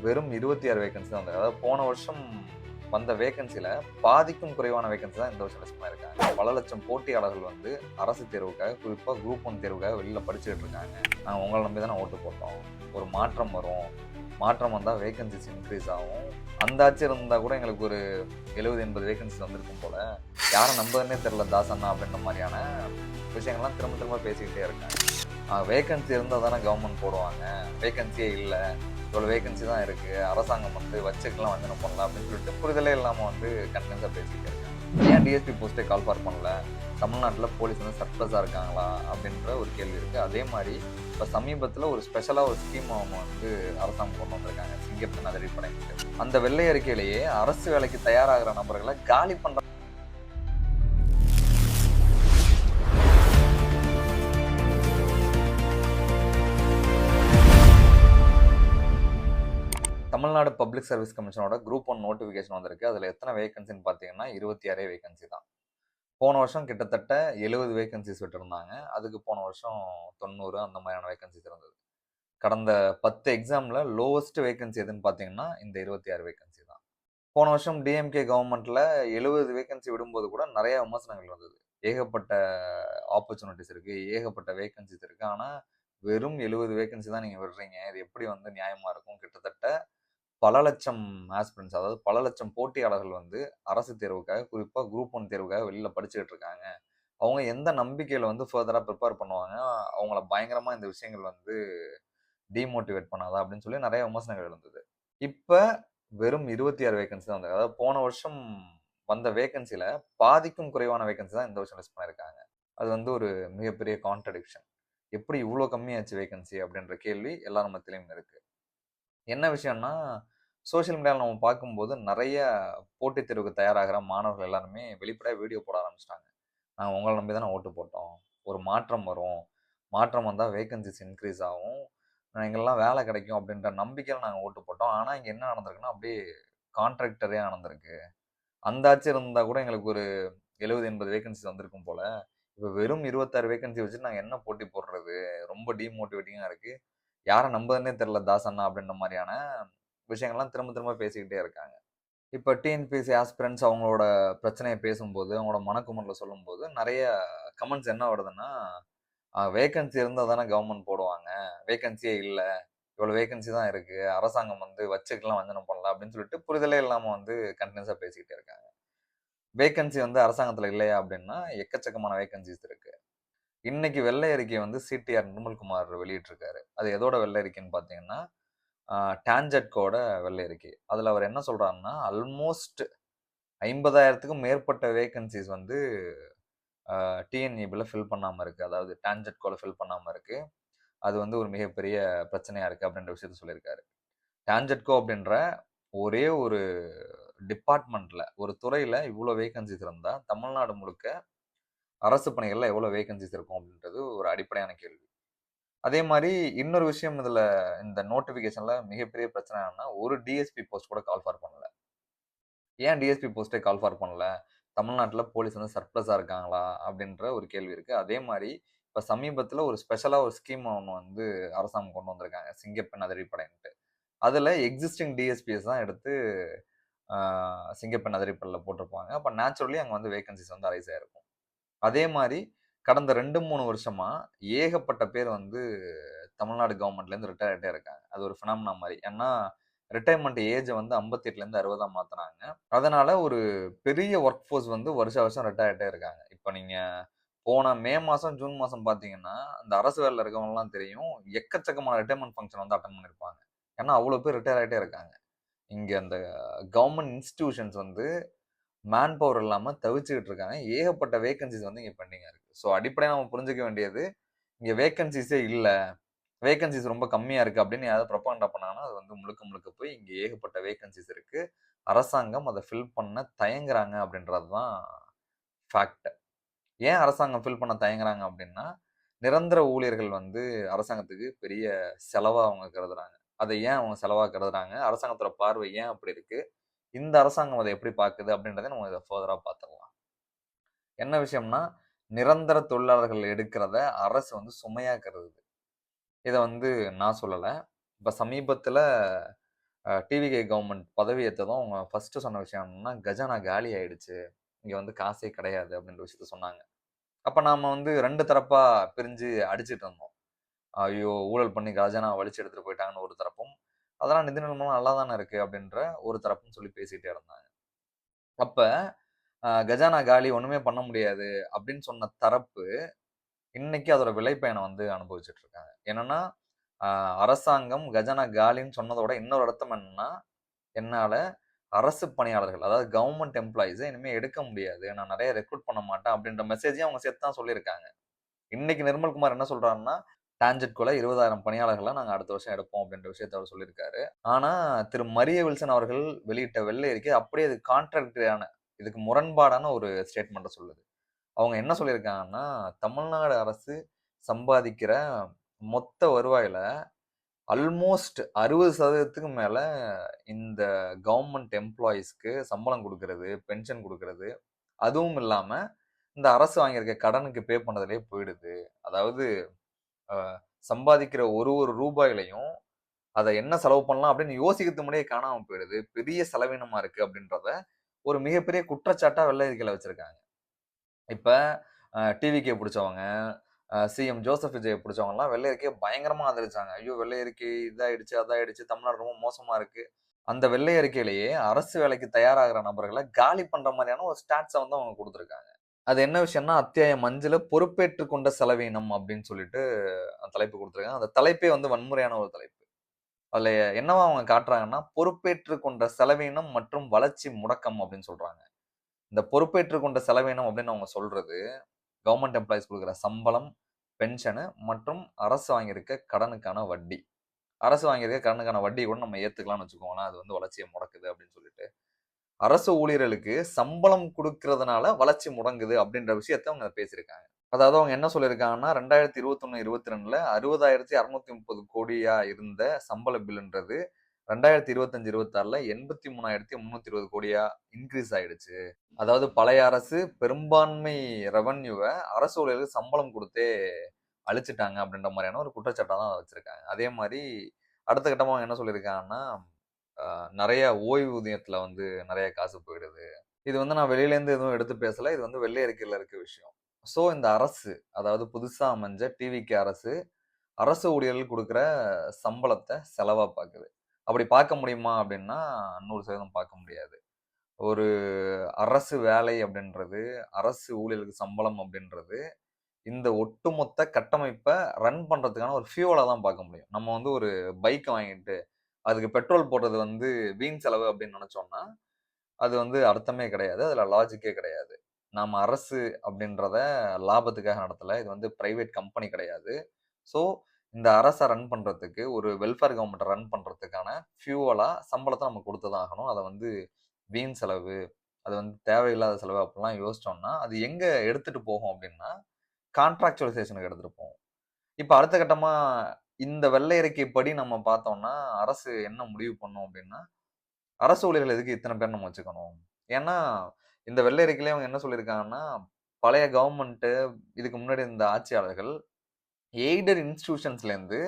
வெறும் 26 வேகன்சி தான் வந்திருக்கு. அதாவது போன வருஷம் வந்த வேகன்சில பாதிக்கும் குறைவான வேகன்சி தான் இந்த வருஷம் லிஸ்ட் பண்ணியிருக்காங்க. பல லட்சம் போட்டியாளர்கள் வந்து அரசு தேர்வுக்காக, குறிப்பா குரூப் 1 தேர்வுக்காக வெளியில படிச்சுக்கிட்டு இருக்காங்க. நாங்க உங்கள நம்பி தானே ஓட்டு போட்டோம். ஒரு மாற்றம் வரும். மாற்றம் வந்தா வேகன்சிஸ் இன்க்ரீஸ் ஆகும். அந்த ஆட்சி இருந்தா கூட எங்களுக்கு ஒரு 70, 80 வேகன்சி வந்திருக்கும் போல. யாரை நம்புறதுன்னே தெரியல தாஸ் அண்ணா அப்படின்ற மாதிரியான விஷயங்கள்லாம் திரும்ப திரும்ப பேசிக்கிட்டே இருக்காங்க. வேகன்சி இருந்தால் தானே கவர்மெண்ட் போடுவாங்க. வேகன்சியே இல்லை, இவ்வளோ வேகன்சி தான் இருக்குது, அரசாங்கம் வந்து வச்சுக்கலாம் வந்து பண்ணலாம் அப்படின்னு சொல்லிட்டு புரிதலே இல்லாமல் வந்து கண்டினியூஸாக பேசிக்கிட்டே இருக்காங்க. ஏன் டிஎஸ்பி போஸ்ட்டே கால் ஃபார் பண்ணல? தமிழ்நாட்டில் போலீஸ் வந்து சர்ப்ளஸாக இருக்காங்களா அப்படின்ற ஒரு கேள்வி இருக்குது. அதே மாதிரி இப்போ சமீபத்தில் ஒரு ஸ்பெஷலாக ஒரு ஸ்கீம் அவங்க வந்து அரசாங்கம் கொண்டு வந்திருக்காங்க, சிங்கப்பெண் அதிரடிப்படை. அந்த வெள்ளை அறிக்கையிலேயே அரசு வேலைக்கு தயாராகிற நபர்களை காலி பண்ணுற தமிழ்நாடு பப்ளிக் சர்வீஸ் கமிஷனோட குரூப் 1 நோட்டிஃபிகேஷன் வந்திருக்கு. அதில் எத்தனை வேகன்சின்னு பார்த்தீங்கன்னா 26 வேகன்சி தான். போன வருஷம் கிட்டத்தட்ட 70 வேகன்சிஸ் விட்டுருந்தாங்க. அதுக்கு போன வருஷம் 90 அந்த மாதிரியான வேகன்சிஸ் இருந்தது. கடந்த 10 எக்ஸாமில் லோவஸ்ட் வேகன்சி எதுன்னு பார்த்தீங்கன்னா இந்த 26 வேகன்சி தான். போன வருஷம் டிஎம்கே கவர்மெண்ட்டில் 70 வேகன்சி விடும்போது கூட நிறைய விமர்சனங்கள் வந்தது. ஏகப்பட்ட ஆப்பர்ச்சுனிட்டிஸ் இருக்குது, ஏகப்பட்ட வேகன்சிஸ் இருக்குது, ஆனால் வெறும் 70 வேகன்சி தான் நீங்கள் விடுறீங்க, இது எப்படி வந்து நியாயமாக இருக்கும்? கிட்டத்தட்ட பல லட்சம் ஆஸ்பிரன்ஸ், அதாவது பல லட்சம் போட்டியாளர்கள் வந்து அரசு தேர்வுக்காக, குறிப்பாக குரூப் 1 தேர்வுக்காக வெளியில் படிச்சுக்கிட்டு இருக்காங்க. அவங்க எந்த நம்பிக்கையில் வந்து ஃபர்தராக ப்ரிப்பேர் பண்ணுவாங்க? அவங்கள பயங்கரமாக இந்த விஷயங்கள் வந்து டிமோட்டிவேட் பண்ணாதா அப்படின்னு சொல்லி நிறைய விமர்சனங்கள் இருந்தது. இப்போ வெறும் 26 வேகன்சி தான் வந்தது. அதாவது போன வருஷம் வந்த வேகன்சியில் பாதிக்கும் குறைவான வேகன்சி தான் இந்த வருஷம் லிஸ்ட் பண்ணியிருக்காங்க. அது வந்து ஒரு மிகப்பெரிய கான்ட்ரடிக்ஷன். எப்படி இவ்வளோ கம்மியாச்சு வேகன்சி அப்படின்ற கேள்வி எல்லார் மத்தியிலையும் இருக்கு. என்ன விஷயம்னா, சோஷியல் மீடியாவில் நம்ம பார்க்கும்போது நிறைய போட்டித் தேர்வுக்கு தயாராகிற மாணவர்கள் எல்லாருமே வெளிப்படையாக வீடியோ போட ஆரம்பிச்சிட்டாங்க. நாங்கள் உங்களை நம்பி தானே ஓட்டு போட்டோம், ஒரு மாற்றம் வரும், மாற்றம் வந்தால் வேகன்சிஸ் இன்க்ரீஸ் ஆகும், எங்கெல்லாம் வேலை கிடைக்கும் அப்படின்ற நம்பிக்கையில் நாங்கள் ஓட்டு போட்டோம். ஆனால் இங்கே என்ன நடந்திருக்குன்னா அப்படியே கான்ட்ராக்டரே நடந்திருக்கு. அந்த ஆட்சி இருந்தால் கூட எங்களுக்கு ஒரு 70, 80 வேகன்சிஸ் வந்திருக்கும் போல. இப்போ வெறும் 26 வேகன்சி வச்சுட்டு நாங்கள் என்ன போட்டி போடுறது? ரொம்ப டீமோட்டிவேட்டிங்காக இருக்குது. யாரை நம்புறதுன்னே தெரியல தாஸ் அண்ணா அப்படின்ற மாதிரியான விஷயங்கள்லாம் திரும்ப திரும்ப பேசிக்கிட்டே இருக்காங்க. இப்போ டிஎன்பிஎஸ்சி ஆஸ்பிரன்ஸ் அவங்களோட பிரச்சனையை பேசும்போது, அவங்களோட மனக்குமுறல சொல்லும்போது நிறைய கமெண்ட்ஸ் என்ன வருதுன்னா, வேகன்சி இருந்தால் தானே கவர்மெண்ட் போடுவாங்க, வேகன்சியே இல்லை, இவ்வளோ வேகன்சி தான் இருக்குது, அரசாங்கம் வந்து வச்சுக்கலாம் வஞ்சனம் பண்ணலாம் அப்படின்னு சொல்லிட்டு புரிதலே இல்லாமல் வந்து கண்டினியூஸாக பேசிக்கிட்டே இருக்காங்க. வேகன்சி வந்து அரசாங்கத்தில் இல்லையா அப்படின்னா எக்கச்சக்கமான வேகன்சிஸ் இருக்கு. இன்னைக்கு வெள்ளை அறிக்கை வந்து சிடிஆர் நிர்மல்குமார் வெளியிட்டிருக்காரு. அது எதோட வெள்ளை அறிக்கைன்னு பார்த்தீங்கன்னா, டான்ஜெட்கோட வெள்ளை அறிக்கை. அதில் அவர் என்ன சொல்றாருன்னா, ஆல்மோஸ்ட் 50,000க்கும் மேற்பட்ட வேகன்சிஸ் வந்து டிஎன்இபியில் ஃபில் பண்ணாமல் இருக்குது. அதாவது டான்ஜெட்கோல ஃபில் பண்ணாமல் இருக்குது. அது வந்து ஒரு மிகப்பெரிய பிரச்சனையாக இருக்குது அப்படின்ற விஷயத்த சொல்லியிருக்காரு. டான்ஜெட்கோ அப்படின்ற ஒரே ஒரு டிபார்ட்மெண்ட்டில், ஒரு துறையில் இவ்வளோ வேகன்சிஸ் இருந்தால் தமிழ்நாடு முழுக்க அரசு பணிகளில் எவ்வளோ வேகன்சிஸ் இருக்கும் அப்படின்றது ஒரு அடிப்படையான கேள்வி. அதே மாதிரி இன்னொரு விஷயம் இதில் இந்த நோட்டிஃபிகேஷனில் மிகப்பெரிய பிரச்சனை என்னன்னா, ஒரு டிஎஸ்பி போஸ்ட் கூட கால் ஃபார் பண்ணல. ஏன் டிஎஸ்பி போஸ்ட்டே கால் ஃபார் பண்ணல? தமிழ்நாட்டில் போலீஸ் வந்து சர்ப்ளஸாக இருக்காங்களா அப்படின்ற ஒரு கேள்வி இருக்குது. அதே மாதிரி இப்போ சமீபத்தில் ஒரு ஸ்பெஷலாக ஒரு ஸ்கீம் ஒன்று வந்து அரசாங்கம் கொண்டு வந்திருக்காங்க, சிங்கப்பெண் அதிரடிப்படைன்ட்டு. அதில் எக்ஸிஸ்டிங் டிஎஸ்பிஎஸ் தான் எடுத்து சிங்கப்பெண் அதிரடிப்படையில் போட்டிருப்பாங்க. அப்போ நேச்சுரலி அங்கே வந்து வேகன்சிஸ் வந்து அரைஸ் ஆகிருக்கும். அதே மாதிரி கடந்த 2, 3 வருஷமா ஏகப்பட்ட பேர் வந்து தமிழ்நாடு கவர்மெண்ட்லேருந்து ரிட்டையர் ஆகிட்டே இருக்காங்க. அது ஒரு ஃபினாமினா மாதிரி. ஏன்னா ரிட்டையர்மெண்ட் ஏஜை வந்து 58லேருந்து 60 மாற்றினாங்க. அதனால ஒரு பெரிய ஒர்க் ஃபோர்ஸ் வந்து வருஷம் வருஷம் ரிட்டையர் ஆகிட்டே இருக்காங்க. இப்போ நீங்கள் போன மே மாதம், ஜூன் மாதம் பார்த்தீங்கன்னா, அந்த அரசு வேலையில் இருக்கவங்கலாம் தெரியும், எக்கச்சக்கமான ரிட்டையர்மெண்ட் ஃபங்க்ஷன் வந்து அட்டன் பண்ணியிருப்பாங்க. ஏன்னா அவ்வளோ பேர் ரிட்டையர் ஆகிட்டே இருக்காங்க. இங்கே அந்த கவர்மெண்ட் இன்ஸ்டிடியூஷன்ஸ் வந்து மேன் பவர் இல்லாமல் தவிச்சுக்கிட்டு இருக்காங்க. ஏகப்பட்ட வேகன்சிஸ் வந்து இங்கே பெண்டிங்காக இருக்குது. ஸோ அடிப்படையாக நம்ம புரிஞ்சுக்க வேண்டியது, இங்கே வேகன்சிஸே இல்லை, வேகன்சிஸ் ரொம்ப கம்மியாக இருக்குது அப்படின்னு யாராவது ப்ரொபகண்டா பண்ணாங்கன்னா, அது வந்து முழுக்க முழுக்க போய் இங்கே ஏகப்பட்ட வேகன்சிஸ் இருக்குது, அரசாங்கம் அதை ஃபில் பண்ண தயங்குறாங்க அப்படின்றது தான் ஃபேக்ட். ஏன் அரசாங்கம் ஃபில் பண்ண தயங்குறாங்க அப்படின்னா, நிரந்தர ஊழியர்கள் வந்து அரசாங்கத்துக்கு பெரிய செலவாக அவங்க கருதுறாங்க. அதை ஏன் அவங்க செலவாக கருதுறாங்க? அரசாங்கத்தோட பார்வை ஏன் அப்படி இருக்குது? இந்த அரசாங்கம் அதை எப்படி பார்க்குது அப்படின்றத நம்ம இதை ஃபர்தராக பார்த்துடலாம். என்ன விஷயம்னா, நிரந்தர தொழிலாளர்கள் எடுக்கிறத அரசு வந்து சுமையாக கருதுது. இதை வந்து நான் சொல்லலை. இப்போ சமீபத்தில் டிவிகே கவர்மெண்ட் பதவி ஏற்றதும் அவங்க ஃபர்ஸ்ட் சொன்ன விஷயம் என்னன்னா, கஜானா காலி ஆயிடுச்சு. இங்க வந்து காசே கிடையாது அப்படின்ற விஷயத்த சொன்னாங்க. அப்ப நாம வந்து 2 தரப்பா பிரிஞ்சு அடிச்சிட்டு இருந்தோம். ஐயோ! ஊழல் பண்ணி கஜானாவ வலிச்சு எடுத்துட்டு போயிட்டாங்கன்னு ஒரு தரப்பும், அதெல்லாம் நிதி நிலைமை நல்லா தானே இருக்கு அப்படின்ற ஒரு தரப்பும் சொல்லி பேசிட்டே இருந்தாங்க. அப்ப கஜானா காலி ஒண்ணுமே பண்ண முடியாது அப்படின்னு சொன்ன தரப்பு, இன்னைக்கு அதோட விளைபயனை வந்து அனுபவிச்சுட்டு இருக்காங்க. என்னன்னா, அரசாங்கம் கஜானா காலின்னு சொன்னதோட இன்னொரு அர்த்தம் என்னன்னா, என்னால அரசு பணியாளர்கள், அதாவது கவர்ன்மென்ட் எம்ப்ளாயீஸ இனிமே எடுக்க முடியாது. நான் நெறைய ரெக்ரூட் பண்ண மாட்டேன் அப்படின்ற மெசேஜையும் அவங்க சேர்த்து தான் சொல்லியிருக்காங்க. இன்னைக்கு நிர்மல்குமார் என்ன சொல்றாருன்னா, டான்ஜெட்கோல 20,000 பணியாளர்கள நாங்க அடுத்த வருஷம் எடுப்போம் அப்படின்ற விஷயத்த அவர் சொல்லியிருக்காரு. ஆனா, திரு மரிய வில்சன் அவர்கள் வெளியிட்ட வெள்ளை அறிக்கை அப்படியே அது கான்ட்ராடிக்டரியான, இதுக்கு முரண்பாடான ஒரு ஸ்டேட்மெண்ட்ட சொல்லுது. அவங்க என்ன சொல்லியிருக்காங்கன்னா, தமிழ்நாடு அரசு சம்பாதிக்கிற மொத்த வருவாயில ஆல்மோஸ்ட் 60% மேல இந்த கவர்ன்மென்ட் எம்ப்ளாயீஸ்க்கு சம்பளம் குடுக்குறது, பென்ஷன் குடுக்குறது, அதுவும் இல்லாம இந்த அரசு வாங்கியிருக்க கடனுக்கு பே பண்ணதுலயே போயிடுது. அதாவது அ சம்பாதிக்கிற ஒரு ஒரு ரூபாயிலயும் அத என்ன செலவு பண்ணலாம் அப்படின்னு யோசிக்கிறதுக்கு முன்னாடியே காணாம போயிடுது. பெரிய செலவீனமா இருக்கு அப்படின்றத ஒரு மிகப்பெரிய குற்றச்சாட்டா வெள்ளை அறிக்கையில வச்சிருக்காங்க. இப்ப டிவிகே புடிச்சவங்க, சிஎம் ஜோசப் விஜய புடிச்சவங்கலாம் வெள்ளை அறிக்கைய பயங்கரமா ஆதரிச்சாங்க. ஐயோ! வெள்ளை அறிக்கை இதாயிடுச்சு, அதாயிடுச்சு, தமிழ்நாடு ரொம்ப மோசமா இருக்கு. அந்த வெள்ளை அறிக்கையிலேயே அரசு வேலைக்கு தயாராகிற நபர்கள காலி பண்ற மாரியான ஒரு ஸ்டாட்ஸ வந்து அவங்க குடுத்திருக்காங்க. அது என்ன விஷயம்னா, அத்தியாயம் 5ல பொறுப்பேற்றுக் கொண்ட செலவீனம் அப்படின்னு சொல்லிட்டு தலைப்பு குடுத்திருக்காங்க. அந்த தலைப்பே வந்து வன்முறையான ஒரு தலைப்பு. அதுல என்னவா அவங்க காட்டுறாங்கன்னா, பொறுப்பேற்றுக் கொண்ட செலவீனம் மற்றும் வளர்ச்சி முடக்கம் அப்படின்னு சொல்றாங்க. இந்த பொறுப்பேற்றுக் கொண்ட செலவீனம் அப்படின்னு அவங்க சொல்றது, கவர்ன்மென்ட் எம்ப்ளாயீஸ் குடுக்குற சம்பளம், பென்ஷனு மற்றும் அரசு வாங்கியிருக்க கடனுக்கான வட்டி. அரசு வாங்கியிருக்க கடனுக்கான வட்டிய கூட நம்ம ஏத்துக்கலாம்னு வச்சுக்கோங்களேன். அது வந்து வளர்ச்சிய முடக்குது அப்படின்னு சொல்லிட்டு. அரசு ஊழியர்களுக்கு சம்பளம் குடுக்கிறதுனால வளர்ச்சி முடங்குது அப்படின்ற விஷயத்த அவங்க பேசியிருக்காங்க. அதாவது அவங்க என்ன சொல்லியிருக்காங்கன்னா, 2021, 22ல 60,630 கோடியா இருந்த சம்பள பில்லுன்றது 2025, 26ல 83,320 கோடியா இன்கிரீஸ் ஆயிடுச்சு. அதாவது பழைய அரசு பெரும்பான்மை ரெவென்யூவ அரசு ஊழியர்களுக்கு சம்பளம் குடுத்தே அழிச்சுட்டாங்க அப்படின்ற மாரியான ஒரு குற்றச்சாட்டா தான் வச்சிருக்காங்க. அதே மாரி அடுத்த கட்டமா அவங்க என்ன சொல்லியிருக்காங்கன்னா, நெறைய ஓய்வூதியத்துல வந்து நெறைய காசு போயிடுது. இது வந்து நான் வெளியிலேருந்து எதுவும் எடுத்து பேசல. இது வந்து வெள்ளை அறிக்கையில இருக்க விஷயம். ஸோ இந்த அரசு, அதாவது புதுசா அமைஞ்ச டிவிகே அரசு, அரசு ஊழியர்களுக்கு குடுக்குற சம்பளத்த செலவா பாக்குது. அப்படி பார்க்க முடியுமா அப்படின்னா, 100% பார்க்க முடியாது. ஒரு அரசு வேலை அப்படின்றது, அரசு ஊழியர்களுக்கு சம்பளம் அப்படின்றது, இந்த ஒட்டுமொத்த கட்டமைப்ப ரன் பண்றதுக்கான ஒரு ஃபியூவலா தான் பார்க்க முடியும். நம்ம வந்து ஒரு பைக் வாங்கிட்டு, அதுக்கு பெட்ரோல் போடுறது வந்து வீண் செலவு அப்படின்னு நெனச்சோம்னா, அது வந்து அர்த்தமே கிடையாது. அதுல லாஜிக்கே கிடையாது. நாம அரசு அப்படின்றத லாபத்துக்காக நடத்தல. இது வந்து பிரைவேட் கம்பெனி கிடையாது. ஸோ, இந்த அரச ரன் பண்றதுக்கு, ஒரு வெல்ஃபேர் கவர்ன்மெண்ட்ட ரன் பண்றதுக்கான ஃபியூவலா சம்பளத்த நம்ம குடுத்து தான் ஆகணும். அத வந்து வீண் செலவு, அது வந்து தேவையில்லாத செலவு அப்படிலாம் யோசிச்சோம்னா, அது எங்க எடுத்துட்டு போகும் அப்படின்னா, கான்ட்ராக்சுவலைசேஷனுக்கு எடுத்துட்டு போகும். இப்ப அடுத்த கட்டமா இந்த வெள்ளை அறிக்கைப்படி நம்ம பார்த்தோம்னா, அரசு என்ன முடிவு பண்ணும் அப்படின்னா, அரசு ஊழியர்கள் எதுக்கு இத்தன பேர் நம்ம வச்சுக்கணும்? ஏன்னா, இந்த வெள்ளை அறிக்கையிலே அவங்க என்ன சொல்லியிருக்காங்கன்னா, பழைய கவர்ன்மென்ட் இதுக்கு முன்னாடி இருந்த ஆட்சியாளர்கள் எய்டட் இன்ஸ்டிடியூஷன்ஸ்லேருந்து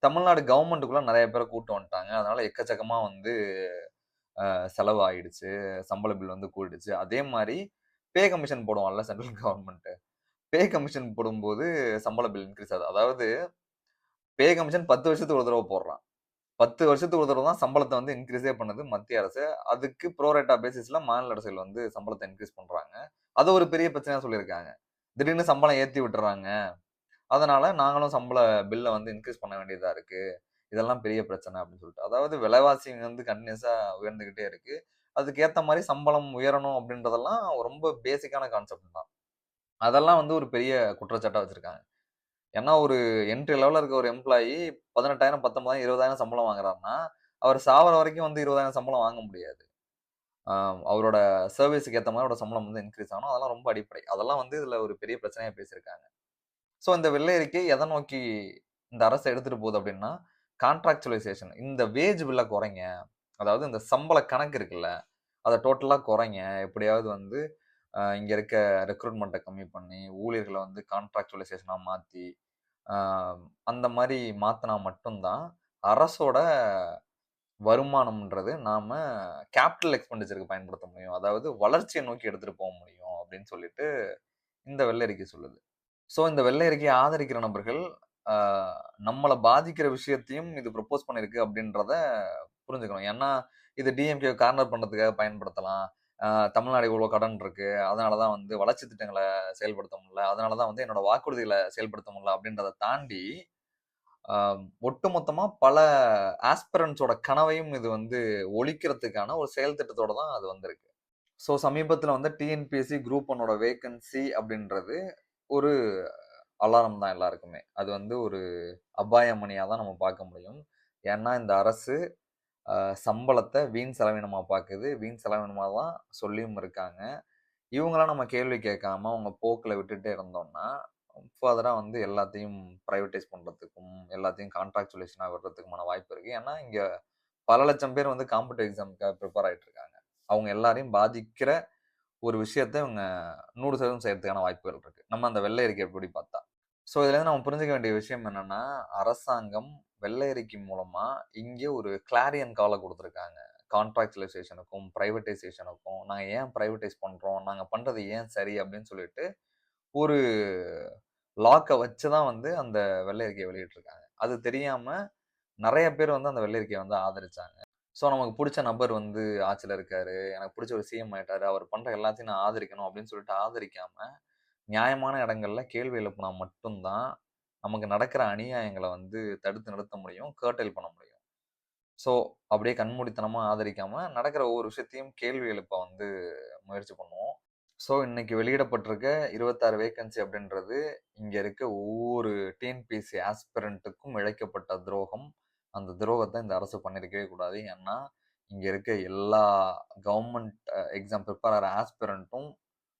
தமிழ்நாடு கவர்ன்மென்ட்க்குள்ள நெறைய பேர கூட்டு வந்துட்டாங்க. அதனால எக்கச்சக்கமா வந்து செலவு ஆயிடுச்சு. சம்பள பில் வந்து கூடிடுச்சு. அதே மாரி பே கமிஷன் போடுவான்ல சென்ட்ரல் கவர்ன்மென்ட். பே கமிஷன் போடும்போது சம்பள பில் இன்கிரீஸ் ஆகுது. அதாவது பே கமிஷன் 10 வருஷத்துக்கு ஒரு தடவ போடுறான். 10 வருஷத்துக்கு ஒரு தடவ தான் சம்பளத்த வந்து இன்கிரீஸே பண்ணுது மத்திய அரசு. அதுக்கு ப்ரோ ரேட்டா பேசிஸ்ல மாநில அரசுகள் வந்து சம்பளத்த இன்கிரீஸ் பண்றாங்க. அது ஒரு பெரிய பிரச்சனையா சொல்லியிருக்காங்க. திடீர்னு சம்பளம் ஏத்தி விட்டுர்றாங்க. அதனால நாங்களும் சம்பள பில்ல வந்து இன்கிரீஸ் பண்ண வேண்டியதா இருக்கு. இதெல்லாம் பெரிய பிரச்சனை அப்படின்னு சொல்லிட்டு. அதாவது விலைவாசி வந்து கன்டினியூஸா உயர்ந்துகிட்டே இருக்கு. அதுக்கு ஏத்த மாரி சம்பளம் உயரணும் அப்படின்றதெல்லாம் ரொம்ப பேசிக்கான கான்செப்ட் தான். அதெல்லாம் வந்து ஒரு பெரிய குற்றச்சாட்டா வச்சிருக்காங்க. ஏன்னா ஒரு என்ட்ரி லெவல்ல இருக்க ஒரு எம்ப்ளாயி 18,000, 19,000, 20,000 சம்பளம் வாங்குறாருன்னா, அவர் சாவர வரைக்கும் வந்து 20,000 சம்பளம் வாங்க முடியாது. ஆ அவரோட சர்வீஸ்க்கு ஏத்த மாரி அவரோட சம்பளம் வந்து இன்கிரீஸ் ஆகணும். அதெல்லாம் ரொம்ப அடிப்படை. அதெல்லாம் வந்து இதுல ஒரு பெரிய பிரச்சனையா பேசியிருக்காங்க. ஸோ இந்த வெள்ளை அறிக்கை எத நோக்கி இந்த அரசு எடுத்துட்டு போகுது அப்படின்னா, கான்ட்ராக்சுவலைசேஷன். இந்த வேஜ் பில்ல குறைங்க. அதாவது இந்த சம்பள கணக்கு இருக்குல்ல, அத டோட்டலா குறைங்க. எப்படியாவது வந்து இங்க இருக்க ரெக்ரூட்மெண்ட்ட கம்மி பண்ணி, ஊழியர்கள வந்து கான்ட்ராக்சுவலைசேஷனா மாத்தி, ஆ அந்த மாரி மாத்துனா மட்டும் தான் அரசோட வருமானம்ன்றது நாம கேபிட்டல் எக்ஸ்பெண்டிச்சருக்கு பயன்படுத்த முடியும். அதாவது வளர்ச்சியை நோக்கி எடுத்துட்டு போக முடியும் அப்படின்னு சொல்லிட்டு இந்த வெள்ளை அறிக்கை சொல்லுது. ஸோ இந்த வெள்ளை அறிக்கையை ஆதரிக்கிற நபர்கள் ஆ, நம்மள பாதிக்கிற விஷயத்தையும் இது ப்ரொப்போஸ் பண்ணிருக்கு அப்படின்றத புரிஞ்சுக்கணும். ஏன்னா இது டிஎம்கே கார்னர் பண்றதுக்காக பயன்படுத்தலாம். தமிழ்நாடு இவ்வளோ கடன் இருக்கு. அதனால தான் வந்து வளர்ச்சி திட்டங்கள செயல்படுத்த முடியல. அதனால தான் வந்து என்னோட வாக்குறுதிகள செயல்படுத்த முடியல அப்படின்றத தாண்டி, அ ஒட்டுமொத்தமா பல ஆஸ்பிரண்ட்ஸோட கனவையும் இது வந்து ஒழிக்கிறதுக்கான ஒரு செயல் திட்டத்தோட தான் அது வந்திருக்கு. ஸோ சமீபத்தில வந்து டிஎன்பிஎஸ்சி குரூப் 1 வேக்கன்சி அப்படின்றது ஒரு அலாரம் தான் எல்லாருக்குமே. அது வந்து ஒரு அபாய மணியா தான் நம்ம பார்க்க முடியும். ஏன்னா இந்த அரசு சம்பளத்த வீண் செலவினமா பார்க்குது. வீண் செலவினமா தான் சொல்லியும் இருக்காங்க. இவங்கலாம் நம்ம கேள்வி கேட்காம அவங்க போக்குல விட்டுட்டே இருந்தோம்னா, ஃபர்தரா வந்து எல்லாத்தையும் பிரைவேடைஸ் பண்றதுக்கும், எல்லாத்தையும் கான்ட்ராக்சுவலைசேஷனா விடுறதுக்குமான வாய்ப்பு இருக்கு. ஏன்னா, இங்க பல லட்சம் பேர் வந்து காம்படிட்டிவ் எக்ஸாம்க்காக ப்ரிப்பேர் ஆயிட்டு இருக்காங்க. அவங்க எல்லாரையும் பாதிக்கிற ஒரு விஷயத்த இவங்க 100% செய்யறதுக்கான வாய்ப்புகள் இருக்கு. நம்ம அந்த வெள்ளை அறிக்கை எப்படி பார்த்தா. ஸோ இதுலேருந்து நம்ம புரிஞ்சுக்க வேண்டிய விஷயம் என்னன்னா, அரசாங்கம் வெள்ளை அறிக்கை மூலமா இங்கே ஒரு கிளாரியன் கால குடுத்துருக்காங்க. கான்ட்ராக்சுவலைசேஷனுக்கும், பிரைவேடைசேஷனுக்கும் நாங்க ஏன் பிரைவேடைஸ் பண்றோம்? நாங்க பண்றது ஏன் சரி? அப்படின்னு சொல்லிட்டு ஒரு லாக்க வச்சு தான் வந்து அந்த வெள்ளை அறிக்கைய வெளியிட்டிருக்காங்க. அது தெரியாம நெறைய பேர் வந்து அந்த வெள்ளை அறிக்கைய வந்து ஆதரிச்சாங்க. ஸோ நமக்கு புடிச்ச நபர் வந்து ஆட்சியில இருக்காரு. எனக்கு புடிச்ச ஒரு சிஎம் ஆயிட்டாரு. அவர் பண்ற எல்லாத்தையும் நான் ஆதரிக்கணும் அப்படின்னு சொல்லிட்டு ஆதரிக்காம, நியாயமான இடங்கள்ல கேள்வி எழுப்புனா மட்டும் தான், நமக்கு நடக்கிற அநியாயங்கள வந்து தடுத்து நிறுத்த முடியும். கர்டைல் பண்ண முடியும். ஸோ அப்படியே கண்மூடித்தனமா ஆதரிக்காம, நடக்கிற ஒவ்வொரு விஷயத்தையும் கேள்வி எழுப்ப வந்து முயற்சி பண்ணுவோம். ஸோ இன்னைக்கு வெளியிடப்பட்டிருக்க 26 வேக்கன்சி அப்படின்றது, இங்க இருக்க ஒவ்வொரு டிஎன்பிஎஸ்சி ஆஸ்பிரண்ட்டுக்கும் இழைக்கப்பட்ட துரோகம். அந்த துரோகத்த இந்த அரசு பண்ணியிருக்கவே கூடாது. ஏன்னா, இங்க இருக்க எல்லா கவர்மெண்ட் எக்ஸாம் ப்ரிப்பேர் ஆகுற ஆஸ்பிரண்ட்டும்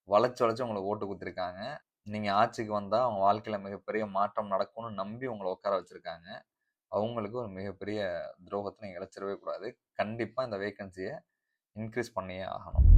வளைச்சு, வளைச்சு உங்களுக்கு ஓட்டு குடுத்துருக்காங்க. நீங்க ஆட்சிக்கு வந்தா அவங்க வாழ்க்கையில மிகப்பெரிய மாற்றம் நடக்கும்னு நம்பி உங்கள உட்கார வச்சிருக்காங்க. அவங்களுக்கு ஒரு மிகப்பெரிய துரோகத்த நீங்க இழைச்சிறவே கூடாது. கண்டிப்பா இந்த வேக்கன்சிய இன்கிரீஸ் பண்ணியே ஆகணும்.